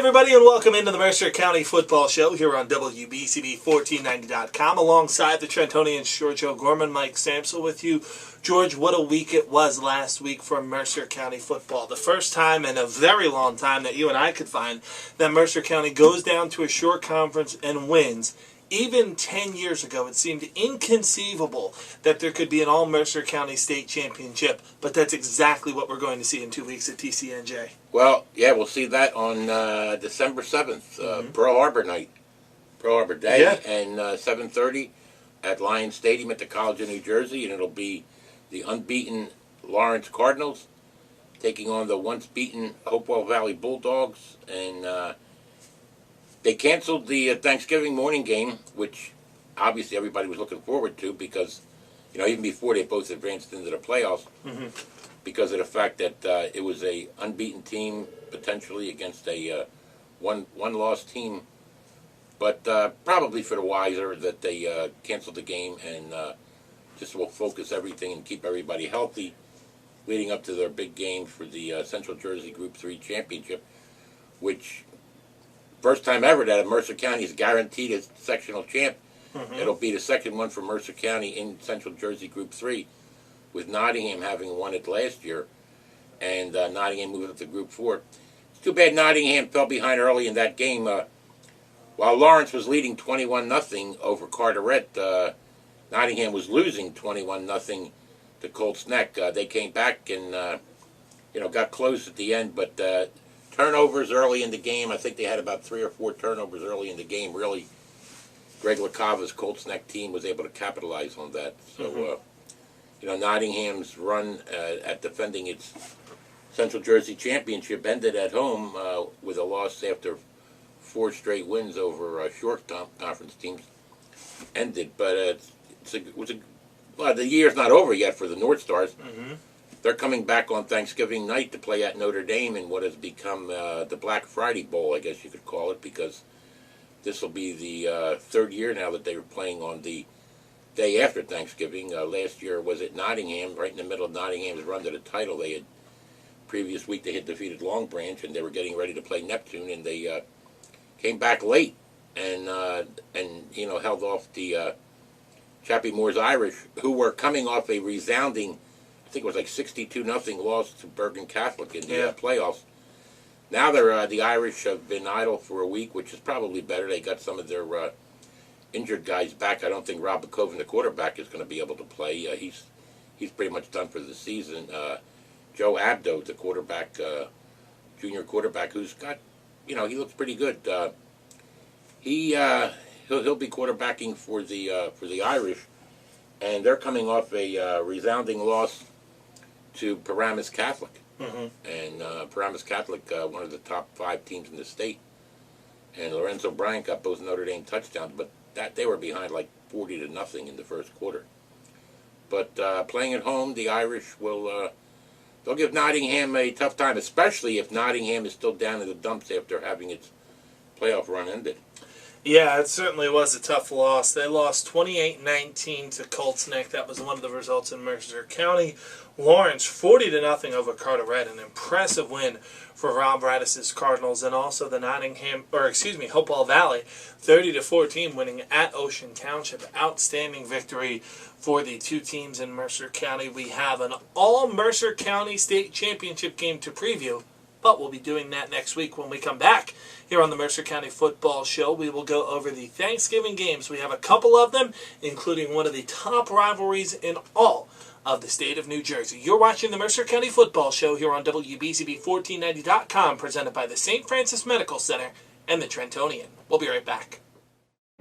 everybody, and welcome into the Mercer County Football Show here on WBCB1490.com. Alongside the Trentonians, George O'Gorman, Mike Samsel with you. George, what a week it was last week for Mercer County football. The first time in a very long time that you and I could find that Mercer County goes down to a short conference and wins. Even 10 years ago, it seemed inconceivable that there could be an all-Mercer County state championship, but that's exactly what we're going to see in 2 weeks at TCNJ. Well, yeah, we'll see that on December 7th, Pearl Harbor night, Pearl Harbor Day, and 7:30 at Lions Stadium at the College of New Jersey, and it'll be the unbeaten Lawrence Cardinals taking on the once-beaten Hopewell Valley Bulldogs, and they canceled the Thanksgiving morning game, which obviously everybody was looking forward to because, even before they both advanced into the playoffs, because of the fact that it was a unbeaten team potentially against a one-loss team. But probably for the wiser that they canceled the game and just will focus everything and keep everybody healthy leading up to their big game for the Central Jersey Group 3 Championship, which... first time ever that Mercer County is guaranteed a sectional champ. It'll be the second one for Mercer County in Central Jersey Group 3, with Nottingham having won it last year, and Nottingham moved up to Group 4. It's too bad Nottingham fell behind early in that game. While Lawrence was leading 21-0 over Carteret, Nottingham was losing 21-0 to Colts Neck. They came back and got close at the end, but turnovers early in the game. I think they had about 3 or 4 turnovers early in the game. Really, Greg LaCava's Colts Neck team was able to capitalize on that. So, Nottingham's run at defending its Central Jersey Championship ended at home with a loss after 4 straight wins over short conference teams. Ended, but the year's not over yet for the North Stars. They're coming back on Thanksgiving night to play at Notre Dame in what has become the Black Friday Bowl, I guess you could call it, because this will be the third year now that they were playing on the day after Thanksgiving. Last year was at Nottingham, right in the middle of Nottingham's run to the title. Previous week they had defeated Long Branch, and they were getting ready to play Neptune, and they came back late and held off the Chappie Moore's Irish, who were coming off a resounding, I think it was like 62-0 loss to Bergen Catholic in the playoffs. Now the Irish have been idle for a week, which is probably better. They got some of their injured guys back. I don't think Rob McCoven, the quarterback, is going to be able to play. He's pretty much done for the season. Joe Abdo, the quarterback, junior quarterback, who's got, he looks pretty good. He'll be quarterbacking for the Irish, and they're coming off a resounding loss to Paramus Catholic. And Paramus Catholic, one of the top 5 teams in the state. And Lorenzo Bryant got both Notre Dame touchdowns, but they were behind like 40-0 in the first quarter. But playing at home, the Irish they'll give Nottingham a tough time, especially if Nottingham is still down in the dumps after having its playoff run ended. Yeah, it certainly was a tough loss. They lost 28-19 to Colts Neck. That was one of the results in Mercer County. Lawrence 40-0 over Carteret, an impressive win for Rob Radis's Cardinals, and also the Hopewell Valley 30-14 winning at Ocean Township. Outstanding victory for the 2 teams in Mercer County. We have an all Mercer County state championship game to preview, but we'll be doing that next week when we come back here on the Mercer County Football Show. We will go over the Thanksgiving games. We have a couple of them, including one of the top rivalries in all of the state of New Jersey. You're watching the Mercer County Football Show here on WBCB1490.com, presented by the St. Francis Medical Center and the Trentonian. We'll be right back.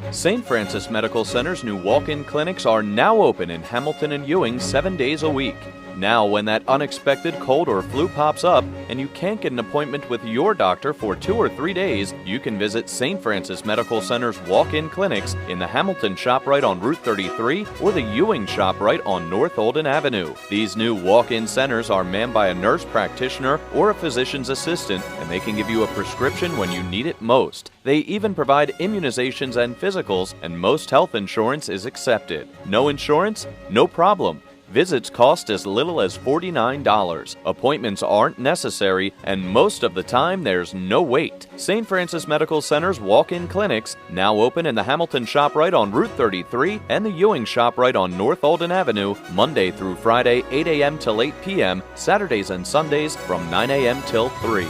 St. Francis Medical Center's new walk-in clinics are now open in Hamilton and Ewing 7 days a week. Now, when that unexpected cold or flu pops up and you can't get an appointment with your doctor for 2 or 3 days, you can visit St. Francis Medical Center's walk-in clinics in the Hamilton ShopRite on Route 33 or the Ewing ShopRite on North Olden Avenue. These new walk-in centers are manned by a nurse practitioner or a physician's assistant, and they can give you a prescription when you need it most. They even provide immunizations and physicals, and most health insurance is accepted. No insurance? No problem. Visits cost as little as $49. Appointments aren't necessary, and most of the time there's no wait. St. Francis Medical Center's walk-in clinics, now open in the Hamilton ShopRite on Route 33 and the Ewing ShopRite on North Alden Avenue, Monday through Friday, 8 a.m. till 8 p.m., Saturdays and Sundays from 9 a.m. till 3.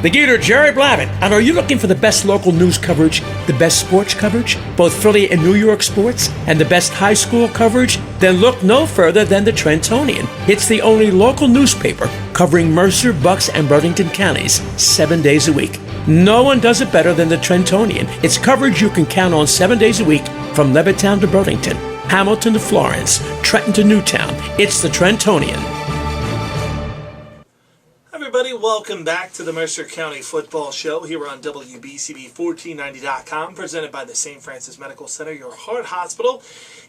The Gator Jerry Blavitt, and are you looking for the best local news coverage, the best sports coverage, both Philly and New York sports, and the best high school coverage? Then look no further than the Trentonian. It's the only local newspaper covering Mercer, Bucks, and Burlington counties 7 days a week. No one does it better than the Trentonian. It's coverage you can count on 7 days a week from Levittown to Burlington, Hamilton to Florence, Trenton to Newtown. It's the Trentonian. Everybody, welcome back to the Mercer County Football Show here on WBCB1490.com, presented by the St. Francis Medical Center, your heart hospital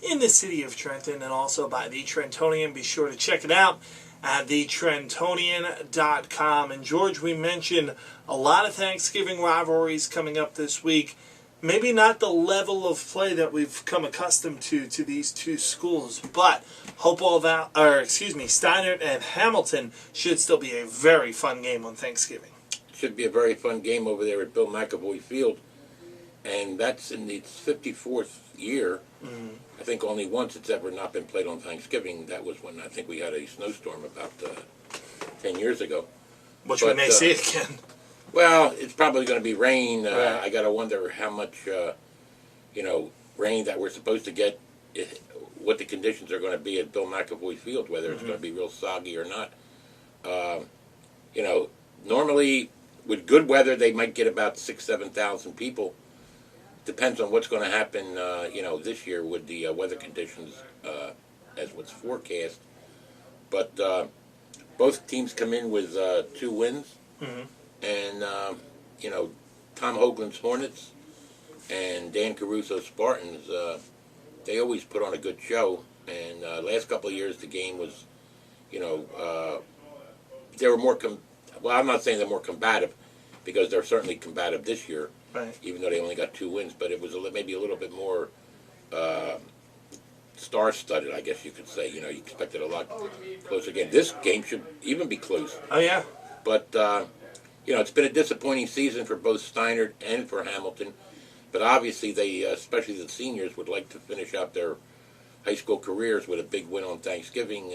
in the city of Trenton, and also by the Trentonian. Be sure to check it out at thetrentonian.com. And George, we mentioned a lot of Thanksgiving rivalries coming up this week. Maybe not the level of play that we've come accustomed to these two schools, but Steinert and Hamilton should still be a very fun game on Thanksgiving. Should be a very fun game over there at Bill McAvoy Field, and that's in its 54th year. Mm-hmm. I think only once it's ever not been played on Thanksgiving. That was when I think we had a snowstorm about 10 years ago. Which we may see again. Well, it's probably going to be rain. Right. I got to wonder how much, rain that we're supposed to get, what the conditions are going to be at Bill McAvoy Field, whether it's going to be real soggy or not. Normally with good weather, they might get about 6,000-7,000 people. Depends on what's going to happen, this year with the weather conditions as what's forecast. But both teams come in with 2 wins. Mm-hmm. And, Tom Hoagland's Hornets and Dan Caruso's Spartans, they always put on a good show. And last couple of years, the game was, they were more, I'm not saying they're more combative, because they're certainly combative this year, right, even though they only got 2 wins. But it was maybe a little bit more star-studded, I guess you could say. You expected a lot closer again. This game should even be close. Oh, yeah. But, it's been a disappointing season for both Steinert and for Hamilton. But obviously, they, especially the seniors, would like to finish out their high school careers with a big win on Thanksgiving.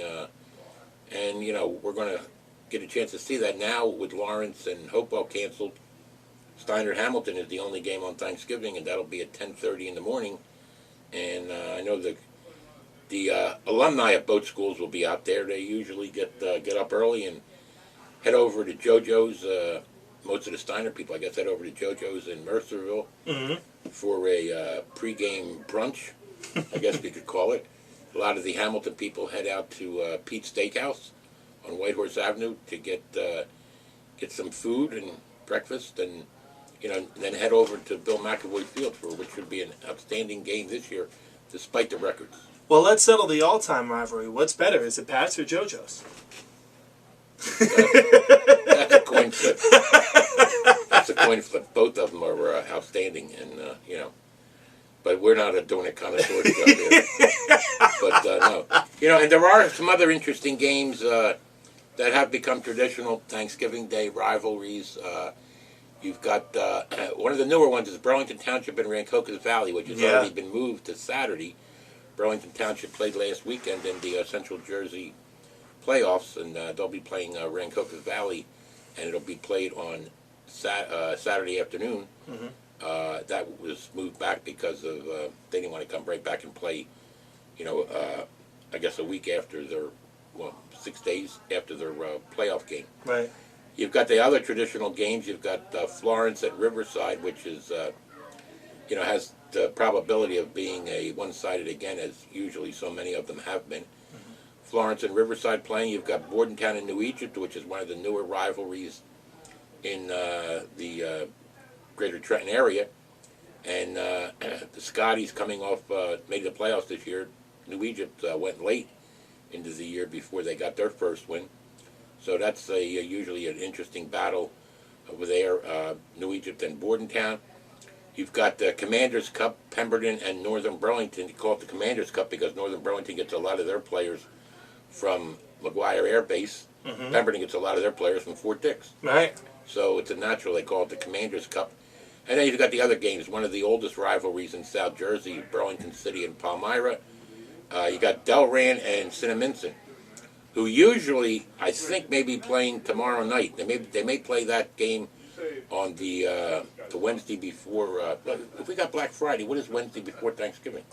And we're going to get a chance to see that now with Lawrence and Hopewell canceled. Steinert-Hamilton is the only game on Thanksgiving, and that'll be at 10:30 in the morning. And I know the alumni of both schools will be out there. They usually get up early and head over to JoJo's. Most of the Steiner people, I guess, head over to JoJo's in Mercerville for a pregame brunch, I guess we could call it. A lot of the Hamilton people head out to Pete's Steakhouse on Whitehorse Avenue to get some food and breakfast, and then head over to Bill McAvoy Field for which would be an outstanding game this year, despite the records. Well, let's settle the all-time rivalry. What's better, is it Pat's or JoJo's? That's a coin flip. That's a coin flip. Both of them are outstanding, and but we're not doing a connoisseur show here. But no, and there are some other interesting games that have become traditional Thanksgiving Day rivalries. You've got one of the newer ones is Burlington Township and Rancocas Valley, which has already been moved to Saturday. Burlington Township played last weekend in the Central Jersey playoffs, and they'll be playing Rancocas Valley, and it'll be played on Saturday afternoon. Mm-hmm. That was moved back because of they didn't want to come right back and play, I guess a week after 6 days after their playoff game. Right. You've got the other traditional games. You've got Florence at Riverside, which is, has the probability of being a one-sided again, as usually so many of them have been. Mm-hmm. Florence and Riverside playing. You've got Bordentown and New Egypt, which is one of the newer rivalries in the Greater Trenton area. And the Scotties coming off, made the playoffs this year. New Egypt went late into the year before they got their first win. So that's usually an interesting battle over there, New Egypt and Bordentown. You've got the Commanders Cup, Pemberton and Northern Burlington. You call it the Commanders Cup because Northern Burlington gets a lot of their players from McGuire Air Base. Mm-hmm. Pemberton gets a lot of their players from Fort Dix. Right. So it's a natural they call it the Commanders Cup. And then you've got the other games, one of the oldest rivalries in South Jersey, Burlington City and Palmyra. You got Delran and Cinnaminson, who usually, I think, may be playing tomorrow night. They may play that game on the Wednesday before. If we got Black Friday, what is Wednesday before Thanksgiving?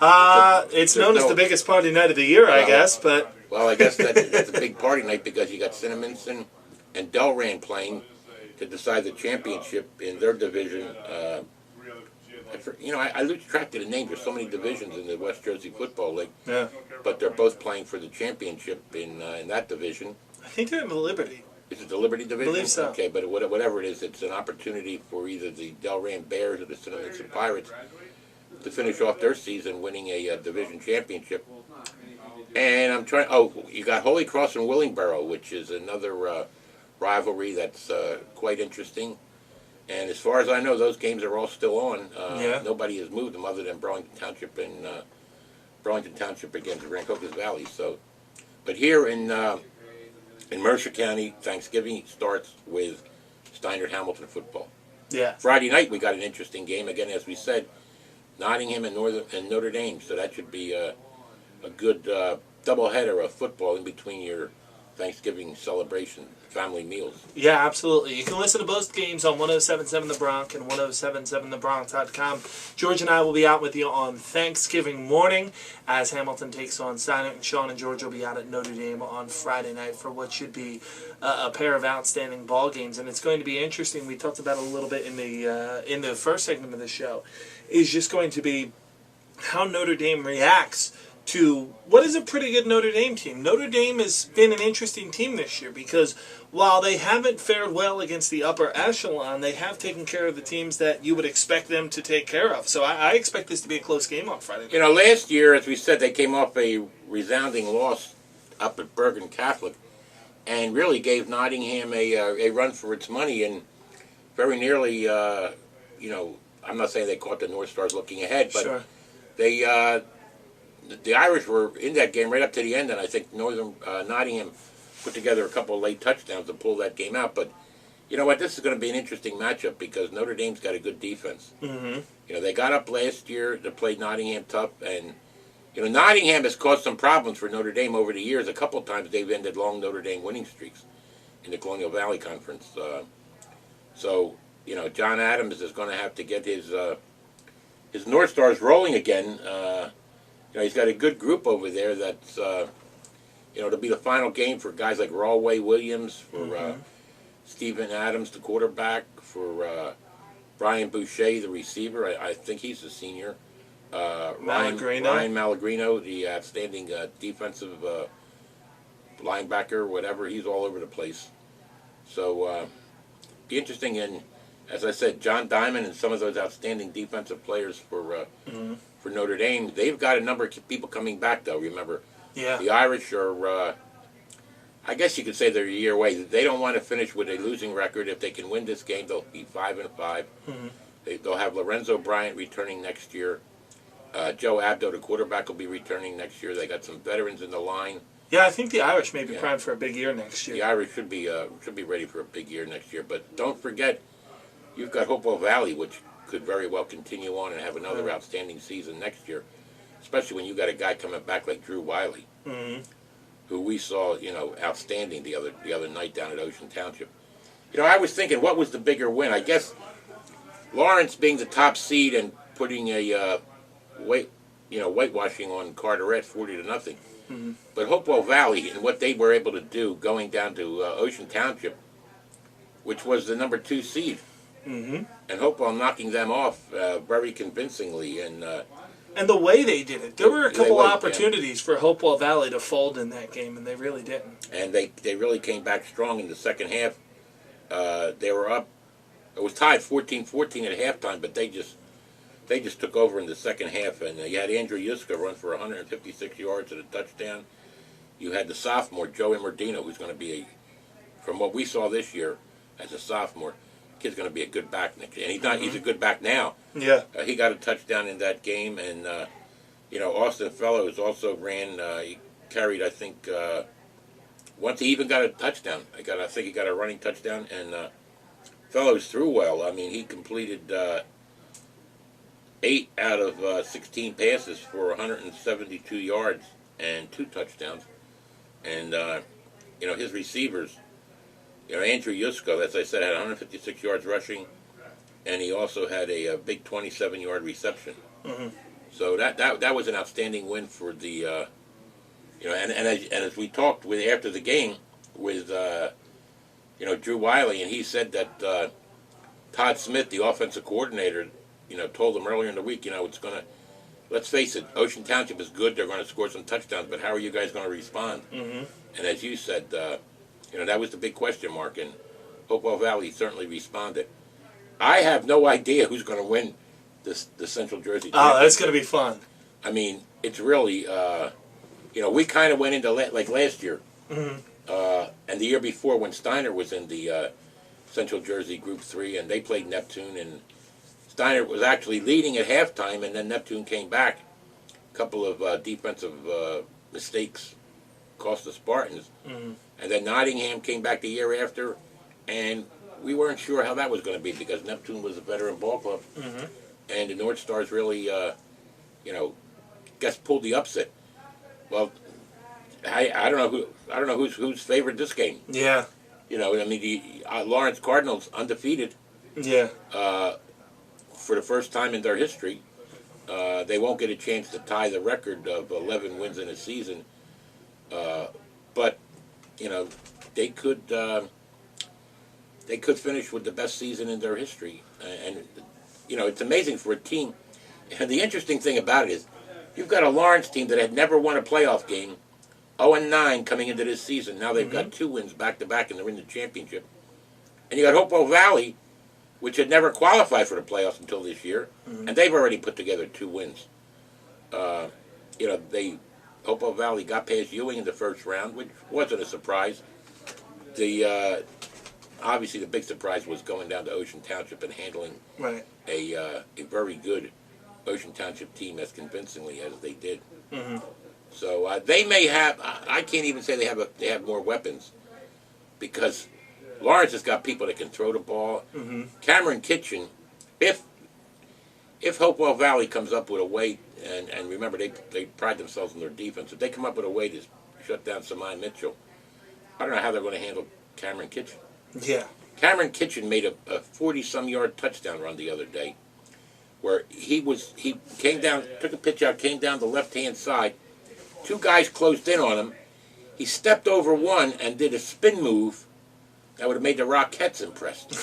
It's known as the biggest party night of the year, I guess. But well, I guess that's a big party night because you got Cinnaminson and Delran playing to decide the championship in their division. I lose track of the names. There's so many divisions in the West Jersey Football League. Yeah. But they're both playing for the championship in that division. I think they're in the Liberty. Is it the Liberty division? I believe so. Okay, but whatever it is, it's an opportunity for either the Delran Bears or the Cinnaminson Pirates to finish off their season winning a division championship. And I'm trying. Oh, you got Holy Cross and Willingboro, which is another rivalry that's quite interesting. And as far as I know, those games are all still on. Nobody has moved them other than Burlington Township and Burlington Township against Rancocas Valley. So, but here in Mercer County, Thanksgiving starts with Steiner Hamilton football. Yeah. Friday night we got an interesting game again, as we said, Nottingham and Notre Dame. So that should be a good doubleheader of football in between your Thanksgiving celebration family meals. Yeah, absolutely. You can listen to both games on 107.7 The Bronx and 107.7thebronx.com. George and I will be out with you on Thanksgiving morning as Hamilton takes on Steiner, and Sean and George will be out at Notre Dame on Friday night for what should be a pair of outstanding ball games. And it's going to be interesting. We talked about it a little bit in the first segment of the show. Is just going to be how Notre Dame reacts to what is a pretty good Notre Dame team. Notre Dame has been an interesting team this year because while they haven't fared well against the upper echelon, they have taken care of the teams that you would expect them to take care of. So I expect this to be a close game on Friday night. Last year, as we said, they came off a resounding loss up at Bergen Catholic and really gave Nottingham a run for its money and very nearly, I'm not saying they caught the North Stars looking ahead, but sure. The Irish were in that game right up to the end, and I think Nottingham put together a couple of late touchdowns to pull that game out. But you know what? This is going to be an interesting matchup because Notre Dame's got a good defense. Mm-hmm. They got up last year to play Nottingham tough, and Nottingham has caused some problems for Notre Dame over the years. A couple of times they've ended long Notre Dame winning streaks in the Colonial Valley Conference. So John Adams is going to have to get his North Stars rolling again. He's got a good group over there that's, it'll be the final game for guys like Rawway Williams, for Stephen Adams, the quarterback, for Brian Boucher, the receiver. I think he's the senior. Ryan Malagrino, the outstanding defensive linebacker, whatever. He's all over the place. So, be interesting. And as I said, John Diamond and some of those outstanding defensive players for Notre Dame. They've got a number of people coming back, though, remember. Yeah. The Irish are, I guess you could say they're a year away. They don't want to finish with a losing record. If they can win this game, they'll be 5-5. Mm-hmm. They'll have Lorenzo Bryant returning next year. Joe Abdo, the quarterback, will be returning next year. They got some veterans in the line. Yeah, I think the Irish may be primed for a big year next year. The Irish should be ready for a big year next year. But don't forget, you've got Hopewell Valley, which could very well continue on and have another outstanding season next year, especially when you got a guy coming back like Drew Wiley, who we saw, outstanding the other night down at Ocean Township. I was thinking, what was the bigger win? I guess Lawrence being the top seed and putting a whitewashing on Carteret 40-0. Mm-hmm. But Hopewell Valley and what they were able to do going down to Ocean Township, which was the number 2 seed. Mm-hmm. And Hopewell knocking them off very convincingly. And the way they did it. There were a couple of opportunities for Hopewell Valley to fold in that game, and they really didn't. And they really came back strong in the second half. They were up. It was tied 14-14 at halftime, but they just took over in the second half. And you had Andrew Yuska run for 156 yards and a touchdown. You had the sophomore, Joe Immordino, who's going to be, from what we saw this year as a sophomore, kid's going to be a good back next year. And he's not. He's a good back now. Yeah. He got a touchdown in that game, and Austin Fellows also ran. He carried, I think, once he even got a touchdown. I think he got a running touchdown, and Fellows threw well. I mean, he completed 8 out of 16 passes for 172 yards and 2 touchdowns. And his receivers, Andrew Yusko, as I said, had 156 yards rushing, and he also had a big 27-yard reception. Mm-hmm. So that was an outstanding win for the, as we talked with after the game with, Drew Wiley, and he said that Todd Smith, the offensive coordinator, told them earlier in the week, it's going to, let's face it, Ocean Township is good. They're going to score some touchdowns, but how are you guys going to respond? Mm-hmm. And as you said, that was the big question mark, and Hopewell Valley certainly responded. I have no idea who's going to win the Central Jersey Championship. Oh, that's going to be fun. I mean, it's really, we kind of went into, like last year, mm-hmm. And the year before when Steiner was in the Central Jersey Group 3, and they played Neptune, and Steiner was actually leading at halftime, and then Neptune came back. A couple of defensive mistakes cost the Spartans. Mm-hmm. And then Nottingham came back the year after, and we weren't sure how that was going to be because Neptune was a veteran ball club. Mm-hmm. And the North Stars really, pulled the upset. Well, I don't know who's favored this game. Yeah. The Lawrence Cardinals undefeated. Yeah. For the first time in their history, they won't get a chance to tie the record of 11 wins in a season. But they could finish with the best season in their history, and it's amazing for a team. And the interesting thing about it is, you've got a Lawrence team that had never won a playoff game, 0-9 coming into this season. Now they've got 2 wins back to back, and they're in the championship. And you got Hopewell Valley, which had never qualified for the playoffs until this year, and they've already put together 2 wins. Hopewell Valley got past Ewing in the first round, which wasn't a surprise. Obviously the big surprise was going down to Ocean Township and handling a very good Ocean Township team as convincingly as they did. Mm-hmm. So they may have. I can't even say they have more weapons, because Lawrence has got people that can throw the ball. Mm-hmm. Cameron Kitchen, if Hopewell Valley comes up with a way, and remember they pride themselves on their defense, if they come up with a way to shut down Samai Mitchell, I don't know how they're going to handle Cameron Kitchen. Yeah. Cameron Kitchen made a 40-some yard touchdown run the other day, where he came down, took a pitch out, came down the left-hand side. 2 guys closed in on him. He stepped over one and did a spin move that would have made the Rockettes impressed.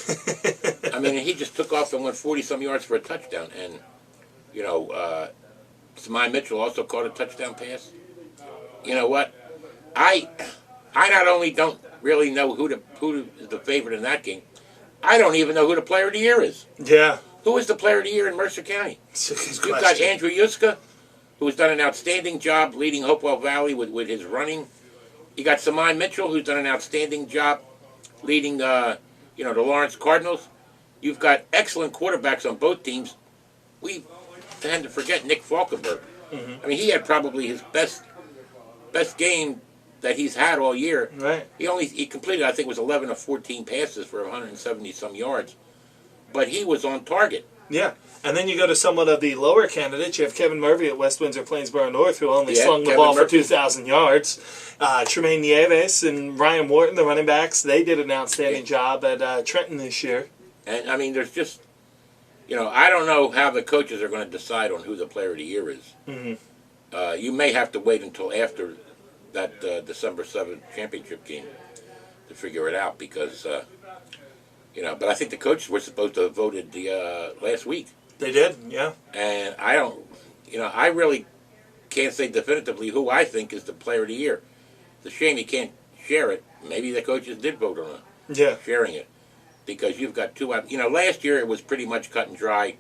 I mean, he just took off and went 40-some yards for a touchdown. And, Samai Mitchell also caught a touchdown pass. You know what? I not only don't really know who is the favorite in that game, I don't even know who the player of the year is. Yeah. Who is the player of the year in Mercer County? You've got Andrew Yuska, who's done an outstanding job leading Hopewell Valley with his running. You got Samai Mitchell, who's done an outstanding job leading the Lawrence Cardinals. You've got excellent quarterbacks on both teams. We tend to forget Nick Falkenberg. Mm-hmm. I mean, he had probably his best game that he's had all year. Right. He completed, I think, it was 11 of 14 passes for 170-some yards. But he was on target. Yeah. And then you go to somewhat of the lower candidates. You have Kevin Murphy at West Windsor Plainsboro North, who only slung the ball for 2,000 yards. Tremaine Nieves and Ryan Wharton, the running backs, they did an outstanding job at Trenton this year. And, I mean, there's just, I don't know how the coaches are going to decide on who the player of the year is. Mm-hmm. You may have to wait until after that December 7th championship game to figure it out, because... but I think the coaches were supposed to have voted the last week. They did, yeah. And I don't, I really can't say definitively who I think is the player of the year. It's a shame you can't share it. Maybe the coaches did vote on sharing it, because you've got 2 out. Last year it was pretty much cut and dry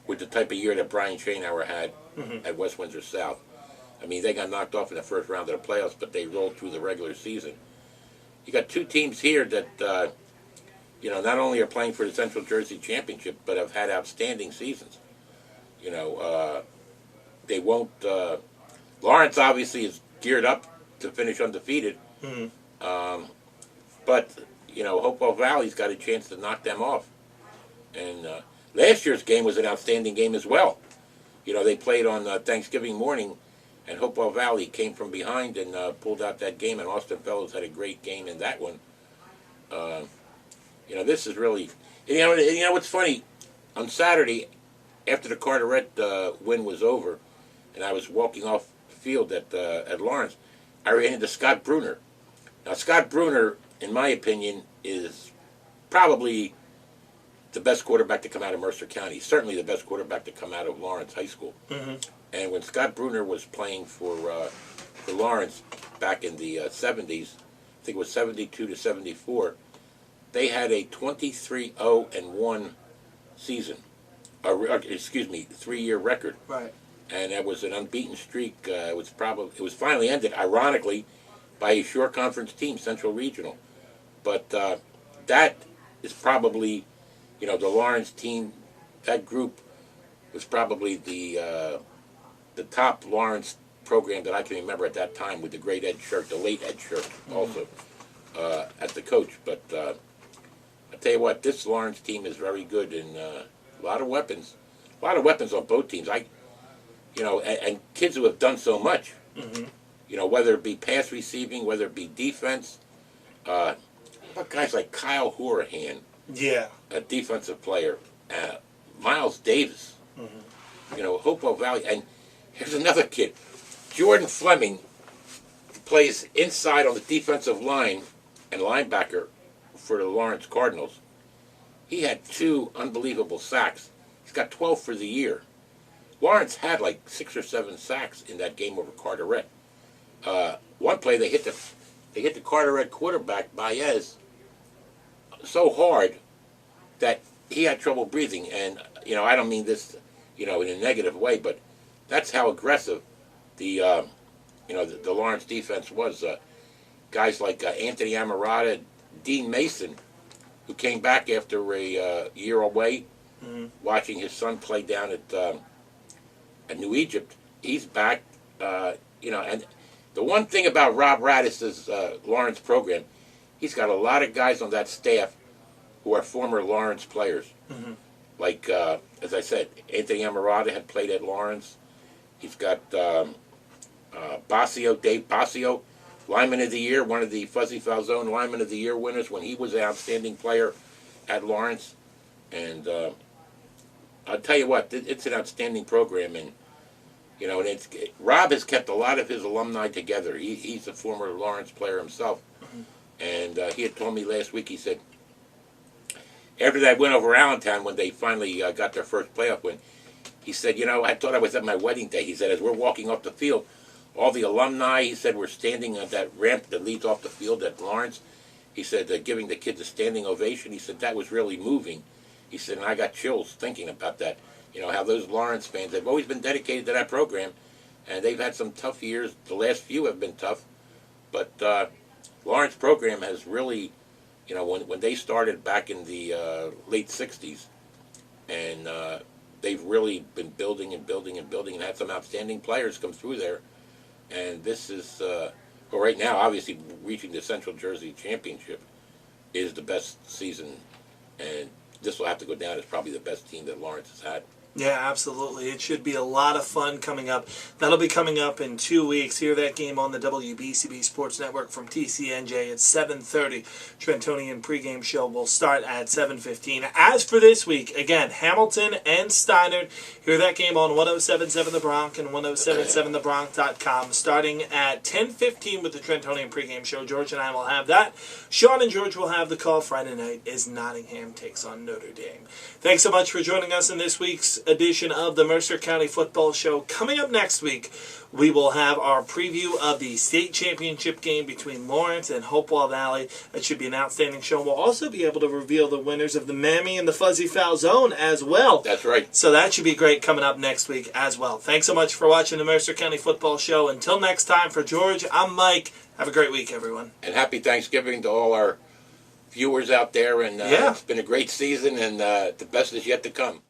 with the type of year that Brian Schoenauer had at West Windsor South. I mean, they got knocked off in the first round of the playoffs, but they rolled through the regular season. You got 2 teams here that not only are playing for the Central Jersey Championship, but have had outstanding seasons. They won't. Lawrence obviously is geared up to finish undefeated, but Hopewell Valley's got a chance to knock them off. And last year's game was an outstanding game as well. They played on Thanksgiving morning, and Hopewell Valley came from behind and pulled out that game, and Austin Fellows had a great game in that one. This is really, what's funny, on Saturday, after the Carteret win was over, and I was walking off the field at Lawrence, I ran into Scott Bruner. Now, Scott Bruner, in my opinion, is probably the best quarterback to come out of Mercer County. Certainly the best quarterback to come out of Lawrence High School. And when Scott Bruner was playing for Lawrence back in the 70s, I think it was 72 to 74, they had a 23-0-1 season. Excuse me, 3-year record. Right. And that was an unbeaten streak. It was finally ended, ironically, by a shore conference team, Central Regional. But that is probably, the Lawrence team. That group was probably the top Lawrence program that I can remember at that time, with the great Ed Shirk, the late Ed Shirk, also as the coach. But I tell you what, this Lawrence team is very good, and a lot of weapons on both teams. And kids who have done so much. Whether it be pass receiving, whether it be defense. About guys like Kyle Horahan, a defensive player, Miles Davis, Hopewell Valley, and here's another kid, Jordan Fleming, plays inside on the defensive line and linebacker for the Lawrence Cardinals. He had 2 unbelievable sacks. He's got 12 for the year. Lawrence had like 6 or 7 sacks in that game over Carteret. One play they hit the Carteret quarterback Baez so hard that he had trouble breathing. And I don't mean this in a negative way, but that's how aggressive the Lawrence defense was. Guys like Anthony Amarada, Dean Mason, who came back after a year away, watching his son play down at New Egypt. He's back, and the one thing about Rob Radis's Lawrence program, he's got a lot of guys on that staff who are former Lawrence players. Like, as I said, Anthony Amarada had played at Lawrence. He's got Dave Basio, Lineman of the Year, one of the Fuzzy Falzone Lineman of the Year winners when he was an outstanding player at Lawrence. And I'll tell you what, it's an outstanding program, and Rob has kept a lot of his alumni together. He's a former Lawrence player himself, and he had told me last week. He said after that win over Allentown, when they finally got their first playoff win, he said, I thought I was at my wedding day. He said, as we're walking off the field, all the alumni, he said, were standing on that ramp that leads off the field at Lawrence. He said, giving the kids a standing ovation. He said, that was really moving. He said, and I got chills thinking about that. How those Lawrence fans have always been dedicated to that program, and they've had some tough years. The last few have been tough, but Lawrence program has really, when they started back in the late 60s, and they've really been building and building and building, and had some outstanding players come through there. And this is, well, right now, obviously, reaching the Central Jersey Championship is the best season, and this will have to go down as probably the best team that Lawrence has had. Yeah, absolutely. It should be a lot of fun coming up. That'll be coming up in 2 weeks. Hear that game on the WBCB Sports Network from TCNJ at 7:30. Trentonian pregame show will start at 7:15. As for this week, again, Hamilton and Steinert. Hear that game on 107.7 The Bronx and 107.7thebronx.com starting at 10:15 with the Trentonian pregame show. George and I will have that. Sean and George will have the call. Friday night as Nottingham takes on Notre Dame. Thanks so much for joining us in this week's edition of the Mercer County Football Show. Coming up next week, we will have our preview of the state championship game between Lawrence and Hopewell Valley. That should be an outstanding show. We'll also be able to reveal the winners of the Mammy and the Fuzzy Falzone as well. That's right. So that should be great coming up next week as well. Thanks so much for watching the Mercer County Football Show. Until next time, for George, I'm Mike. Have a great week, everyone. And happy Thanksgiving to all our viewers out there, and Yeah. it's been a great season, and the best is yet to come.